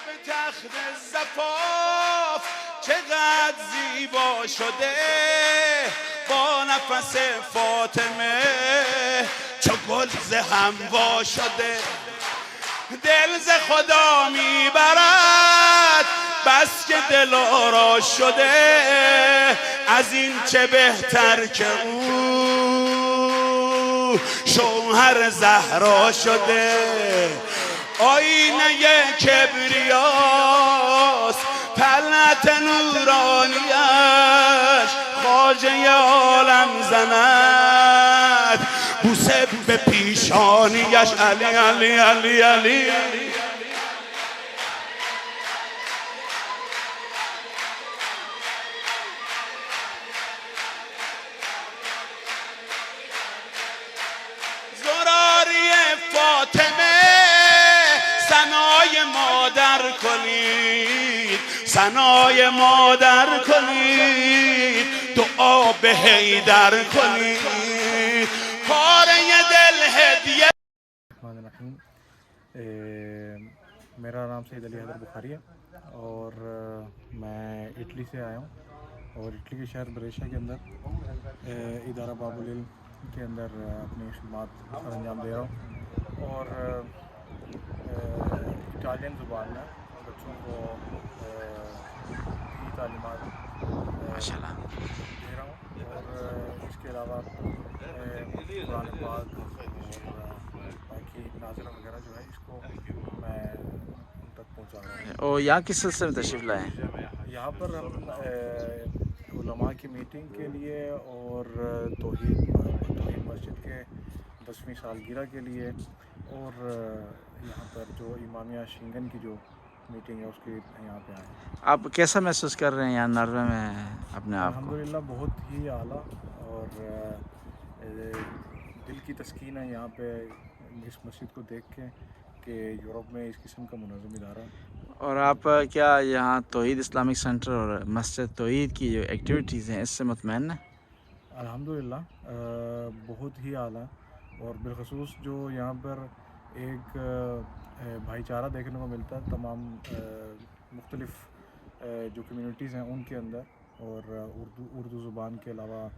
به تخت زفاف چقدر زیبا شده با نفس فاطمه چو گل ز هم شده دل ز خدا میبرد بس که دل آرا شده از این چه بهتر که او شوهر زهرا شده آینه کبریاست طلعت نورانیش خواجه عالم زند بوسه به پیشانیش علی علی علی علی زراری فاطمه ثنای مادر کنید ثنای مادر کنید دعا به حیدر کنید پاره دل هدیه میرا نام سید علی حیدر بخاری ہے اور میں اٹلی سے آیا ہوں اور اٹلی کے شہر بریشا کے اندر ادارہ باب العلم کے اندر اپنی خدمات سر انجام دے رہا ہوں اور اٹالین زبان میں بچوں کو تعلیمات ماشاءاللہ دے رہا ہوں اور اس کے علاوہ قرآن پاک اور باقی ناظرہ وغیرہ جو ہے اس کو میں ان تک پہنچا رہا ہوں. اور یہاں کس سلسلے میں تشریف لائے ہیں؟ یہاں پر ہم علماء کی میٹنگ کے لیے اور توحید مسجد کے 10ویں سالگرہ کے لیے اور یہاں پر جو امامیہ شنگن کی جو میٹنگ ہے اس کے یہاں پہ آئے ہیں. آپ کیسا محسوس کر رہے ہیں یہاں ناروے میں اپنے آپ کو؟ الحمدللہ بہت ہی اعلیٰ اور دل کی تسکین ہے یہاں پہ اس مسجد کو دیکھ کے کہ یورپ میں اس قسم کا منظم ادارہ. اور آپ کیا یہاں توحید اسلامک سینٹر اور مسجد توحید کی جو ایکٹیویٹیز ہیں اس سے مطمئن ہیں؟ الحمدللہ بہت ہی اعلیٰ اور بالخصوص جو یہاں پر ایک بھائی چارہ دیکھنے کو ملتا ہے تمام مختلف جو کمیونٹیز ہیں ان کے اندر اور اردو زبان کے علاوہ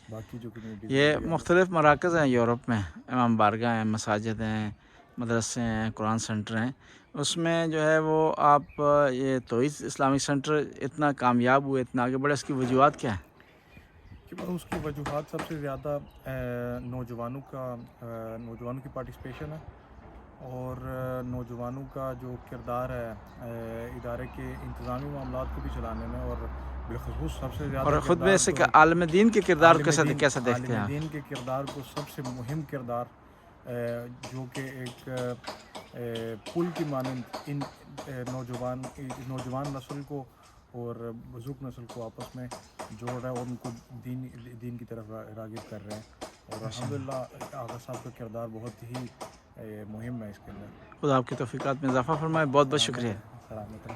باقی جو کمیونٹیز یہ مختلف مراکز ہیں یورپ میں امام بارگاہ ہیں مساجد ہیں مدرسے ہیں قرآن سینٹر ہیں اس میں جو ہے وہ آپ یہ توحید اسلامک سینٹر اتنا کامیاب ہوئے اتنا آگے بڑھے اس کی وجوہات کیا ہیں؟ اس کی وجوہات سب سے زیادہ نوجوانوں کی پارٹیسپیشن ہے اور نوجوانوں کا جو کردار ہے ادارے کے انتظامی معاملات کو بھی چلانے میں اور بالخصوص سب سے زیادہ اور خود میں سے عالم دین کے کردار کو کیسا دیکھتے ہیں؟ عالم دین کے کردار کو سب سے مہم کردار جو کہ ایک پل کی مانند ان نوجوان نسل کو اور بزرگ نسل کو آپس میں جوڑ رہا ہے اور ان کو دین کی طرف راغب کر رہے ہیں اور الحمدللہ آغا صاحب کا کردار بہت ہی مہم ہے اس کے اندر. خدا آپ کی توفیقات میں اضافہ فرمائے. بہت بہت شکریہ. سلامت.